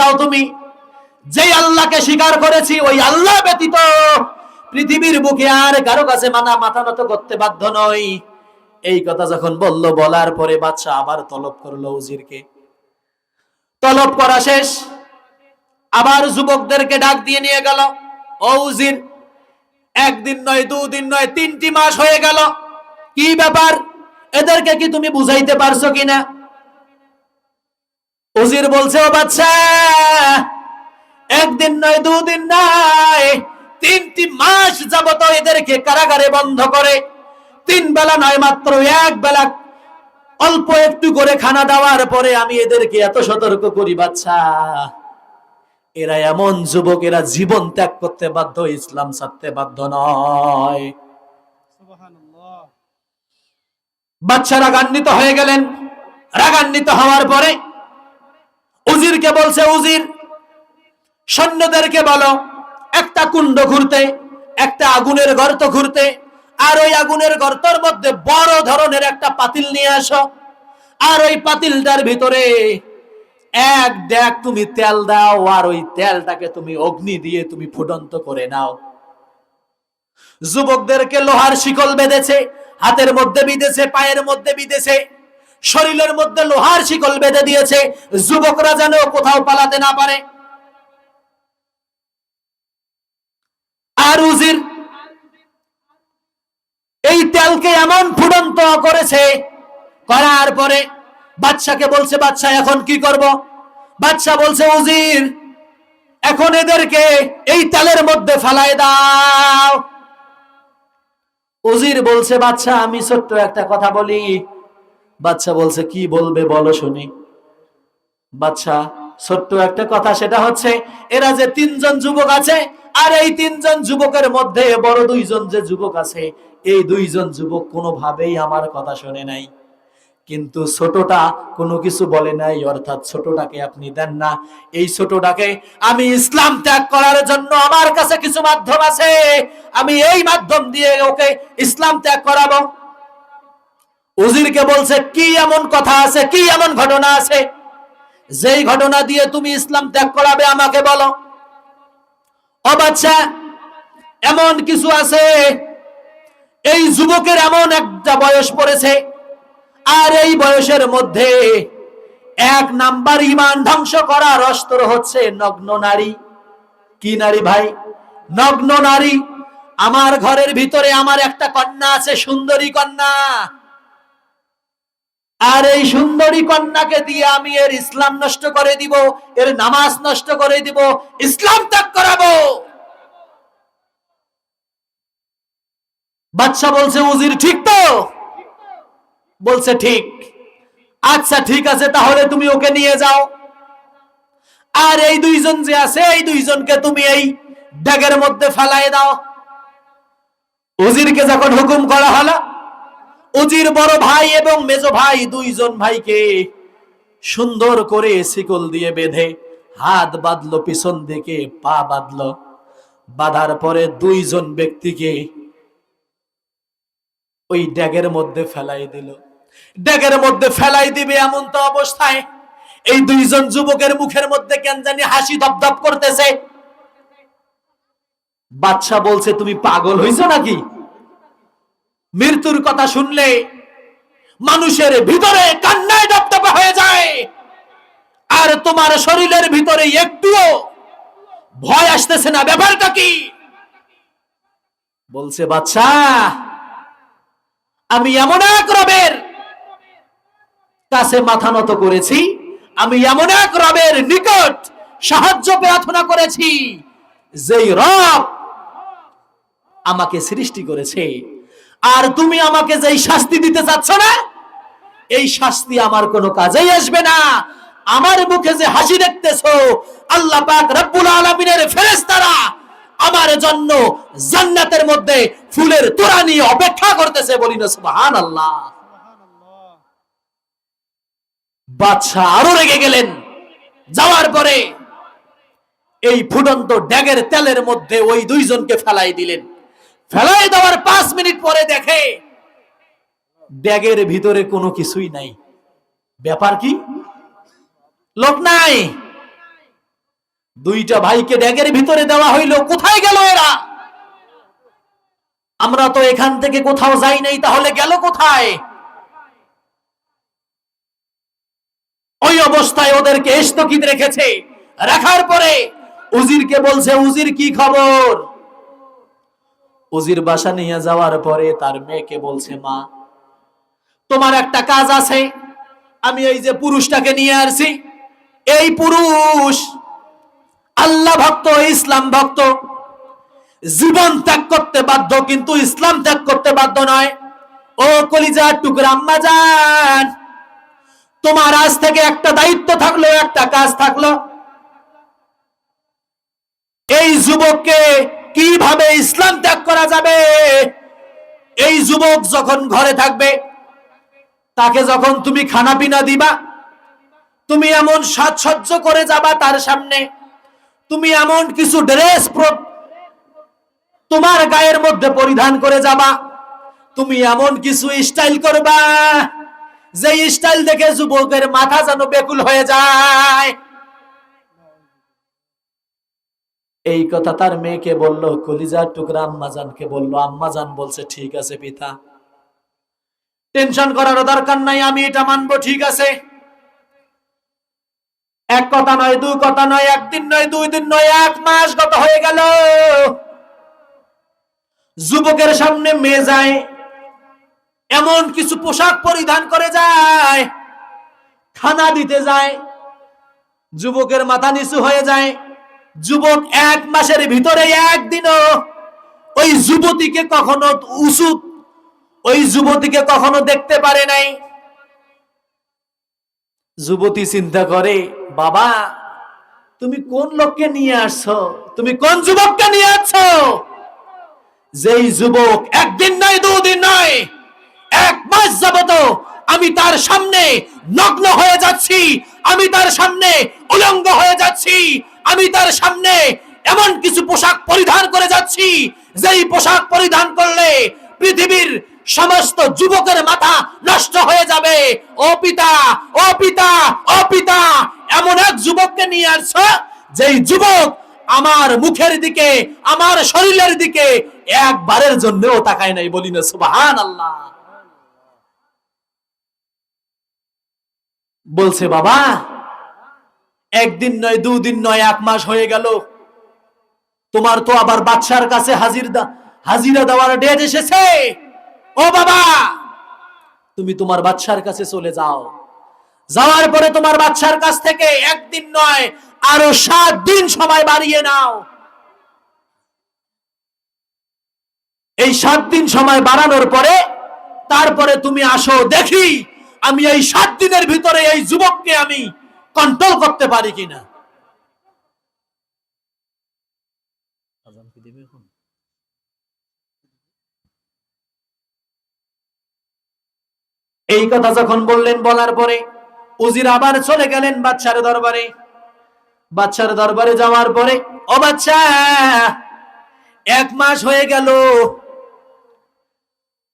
চাও তুমি? যেই আল্লাহকে স্বীকার করেছি ওই আল্লাহ ব্যতীত পৃথিবীর বুকে আর কারো কাছে মাথা নত করতে বাধ্য নই। এই কথা যখন বলল, বলার পরে বাদশা আবার তলব করলো উজিরকে। তলব করা শেষ, আবার যুবকদেরকে ডাক দিয়ে নিয়ে গেল। ও উজির, একদিন নয়, দুদিন নয়, 3টি মাস হয়ে গেল, কি ব্যাপার? এদেরকে কি তুমি বুঝাইতে পারছো কিনা? উজির বলছে, ও বাদশা, একদিন নয়, দুদিন নয়, 3টি মাস যাবত এদেরকে কারাগারে বন্ধ করে 3 বেলা নয়, মাত্র 1 বেলা অল্প একটু করে খানা দেওয়ার পরে আমি এদেরকে এত সতর্ক করি বাদশা, এরা এমন যুবক, এরা জীবন ত্যাগ করতে বাধ্য, ইসলাম ছাড়তে বাধ্য নয়। বাদশা রাগান্বিত হয়ে গেলেন। রাগান্বিত হওয়ার পরে উজিরকে বলছে, উজির, সৈন্যদেরকে বলো একটা কুণ্ড ঘুরতে, একটা আগুনের গর্ত ঘুরতে, আর ওই আগুনের গর্তের মধ্যে বড় ধরনের একটা পাতিল নিয়ে আসো, আর ওই পাতিলটার ভিতরে 1 ডেক তুমি তেল দাও, আর ওই তেলটাকে তুমি অগ্নি দিয়ে তুমি ফুটন্ত করে নাও। যুবকদেরকে লোহার শিকল বেঁধেছে, হাতের মধ্যে বিঁধেছে, পায়ের মধ্যে বিঁধেছে, শরীরের মধ্যে লোহার শিকল বেঁধে দিয়েছে, যুবকরা যেন কোথাও পালাতে না পারে। আর উজির এই তেলকে এমন ফুটন্ত করেছে, করার পরে বাদশাকে বলছে, বাদশা এখন কি করব? বাদশা বলছে, উজির, এখন এদেরকে এই তেলের মধ্যে ফেলাই দাও। উজির বলছে, বাদশা, আমি ছোট্ট একটা কথা বলি। বাদশা বলছে, কি বলবে বলো শুনি। বাদশা, ছোট্ট একটা কথা, সেটা হচ্ছে এরা যে 3 জন যুবক আছে, আর এই 3 জন যুবকের মধ্যে বড় 2 জন যে যুবক আছে, এই 2 জন যুবক কোনোভাবেই আমার কথা শুনে নাই, কিন্তু ছোটটা কোনো কিছু বলে নাই, অর্থাৎ ছোটটাকে আপনি দেন না। এই ছোটটাকে আমি ইসলাম ত্যাগ করার জন্য আমার কাছে কিছু মাধ্যম আছে, আমি এই মাধ্যম দিয়ে ওকে ইসলাম ত্যাগ করাবো। উজিরকে বলছে, কি এমন কথা আছে, কি এমন ঘটনা আছে যেই ঘটনা দিয়ে তুমি ইসলাম ত্যাগ করাবে, আমাকে বলো। ও বাদশা, এমন কিছু আছে, এই যুবকের এমন একটা বয়স পড়েছে, আর এই বয়সের মধ্যে 1 নাম্বার ঈমান ধ্বংস করার অস্ত্র হচ্ছে নগ্ন নারী। কি নারী ভাই? নগ্ন নারী। আমার ঘরের ভিতরে আমার একটা কন্যা আছে, সুন্দরী কন্যা, আর এই সুন্দরী কন্যাকে দিয়ে আমি এর ইসলাম নষ্ট করে দিব, এর নামাজ নষ্ট করে দিব, ইসলাম ত্যাগ করাবো। বাদশা বলছে, উজির ঠিক তো? বলছে ঠিক। আচ্ছা ঠিক আছে, তাহলে তুমি ওকে নিয়ে যাও, আর এই 2 জন যে আছে, এই 2 জনকে তুমি এই ড্যাগের মধ্যে ফেলাই দাও। উজিরকে যখন হুকুম করা হলো, উজির বড় ভাই এবং মেজো ভাই 2 জন ভাইকে সুন্দর করে শিকল দিয়ে বেঁধে হাত বাঁধলো, পিছন দিকে পা বাঁধলো, বাঁধার পরে 2 জন ব্যক্তিকে ওই ড্যাগের মধ্যে ফেলাই দিল। ড্যাগের মধ্যে ফেলাই দিবে এমন তো অবস্থায় এই 2 জন যুবকের মুখের মধ্যে কেন জানি হাসি দপদপ করতেছে। বাদশা বলছে, তুমি পাগল হইছো নাকি? মৃত্যুর কথা শুনলে মানুষের ভিতরে কান্নায় দপদপে হয়ে যায়, আর তোমার শরীরের ভিতরে একটুও ভয় আসতেছে না, ব্যাপারটা কি? বলছে, বাদশা, আমি এমন এক রবের কাছে মাথা নত করেছি, আমি এমন এক রবের নিকট সাহায্য প্রার্থনা করেছি, যেই রব আমাকে সৃষ্টি করেছে, আর তুমি আমাকে যেই শাস্তি দিতে চাচ্ছ না, এই শাস্তি আমার কোনো কাজেই আসবে না। আমার মুখে যে হাসি দেখতেছো, আল্লাহ পাক রব্বুল আলামিনের ফেরেশতারা আমার জন্য জান্নাতের মধ্যে ফুলের তোড়া নিয়ে অপেক্ষা করতেছে। বলি না সুবহানাল্লাহ। বাদশা আরো রেগে গেলেন। যাওয়ার পরে এই ফুটন্ত ড্যাগের তেলের মধ্যে ওই 2 জনকে ফেলাই দিলেন। ফেলাই দেওয়ার 5 মিনিট পরে দেখে ড্যাগের ভিতরে কোনো কিছুই নাই। ব্যাপার কি? লোক নাই। দুইটা ভাইকে ব্যাগের ভিতরে দেওয়া হইল, কোথায় গেল এরা? আমরা তো এখান থেকে কোথাও যাই নাই, তাহলে গেল কোথায়? ওই অবস্থায় ওদেরকে স্থগিত রেখেছে। রাখার পরে উজিরকে বলছে, উজির কি খবর? উজির বাসা নিয়ে যাওয়ার পরে তার মেয়েকে বলছে, মা তোমার একটা কাজ আছে। আমি এই যে পুরুষটাকে নিয়ে আসছি, এই পুরুষ আল্লাহ ভক্ত, ইসলাম ভক্ত, জীবন ত্যাগ করতে বাধ্য, কিন্তু ইসলাম ত্যাগ করতে বাধ্য নয়। ও কলিজার টুকরা আম্মা জান, তোমার আজ থেকে একটা দায়িত্ব থাকলো, একটা কাজ থাকলো। এই যুবককে কিভাবে ইসলাম ত্যাগ করা যাবে? এই যুবক যখন ঘরে থাকবে, তাকে যখন তুমি খানা পিনা দিবা, তুমি এমন সাজসজ্জ করে যাবা তার সামনে, তুমি এমন কিছু ড্রেস তোমার গায়ের মধ্যে পরিধান করে যাবা, তুমি এমন কিছু স্টাইল করবা যে স্টাইল দেখে যুবকের মাথা যেন বেকুল হয়ে যায়। এই কথা তার মেয়েকে বলল, কলিজার টুকরা আম্মাজানকে বলল। আম্মাজান বলছে, ঠিক আছে পিতা, টেনশন করার দরকার নাই, আমি এটা মানবো, ঠিক আছে। এক কথা নয়, দুই কথা নয়, একদিন নয়, দুই দিন নয়, 1 মাস গত হয়ে গেল। যুবকের সামনে মেয়ে যায়, এমন কিছু পোশাক পরিধান করে যায়, খানা দিতে যায়, যুবকের মাথা নিচু হয়ে যায়। যুবক 1 মাসের ভিতরে একদিনও ওই যুবতীকে কখনো ওই যুবতীকে কখনো দেখতে পারে নাই। যুবতী চিন্তা করে, বাবা তুমি কোন লোককে নিয়ে আসছো? তুমি কোন যুবককে নিয়ে আসছো? যেই যুবক একদিন নয়, 2 দিন নয়, 1 মাস যাবত আমি তার সামনে নগ্ন হয়ে যাচ্ছি, আমি তার সামনে উলঙ্গ হয়ে যাচ্ছি, আমি তার সামনে এমন কিছু পোশাক পরিধান করে যাচ্ছি, যেই পোশাক পরিধান করলে পৃথিবীর সমস্ত যুবকের মাথা নষ্ট হয়ে যাবে। ও পিতা, ও পিতা, ও পিতা, এমন এক যুবককে নিয়ে আসছো যেই যুবক আমার মুখের দিকে, আমার শরীরের দিকে একবারের জন্যও তাকায় নাই। বলি না সুবহানাল্লাহ। বলছে, বাবা একদিন নয়, 2 দিন নয়, 1 মাস হয়ে গেল, তোমার তো আবার বাদশার কাছে হাজিরা দেওয়ার ডেট এসেছে। ও বাবা, তুমি তোমার বাদশার কাছে চলে যাও, যাওয়ার পরে তোমার বাদশার কাছ থেকে একদিন নয়, আরো 7 দিন সময় বাড়িয়ে নাও। এই 7 দিন সময় বাড়ানোর পরে তারপরে তুমি আসো, দেখি আমি এই 7 দিনের ভিতরে এই যুবককে আমি কন্ট্রোল করতে পারি কিনা। এই কথা যখন বললেন, বলার পরে উজির আবার চলে গেলেন বাদশার দরবারে। বাদশার দরবারে যাওয়ার পরে, ও বাদশা, 1 মাস হয়ে গেল,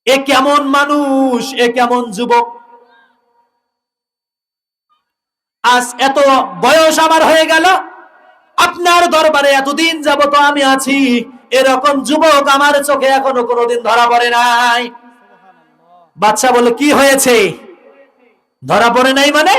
এ কেমন মানুষ, এ কেমন যুবক? আজ এত বয়স আমার হয়ে গেল, আপনার দরবারে এতদিন যাবত আমি আছি, এরকম যুবক আমার চোখে এখনো কোনোদিন ধরা পড়ে নাই। বাদশা বলে, কি হয়েছে? ধরা পড়ে নাই মানে?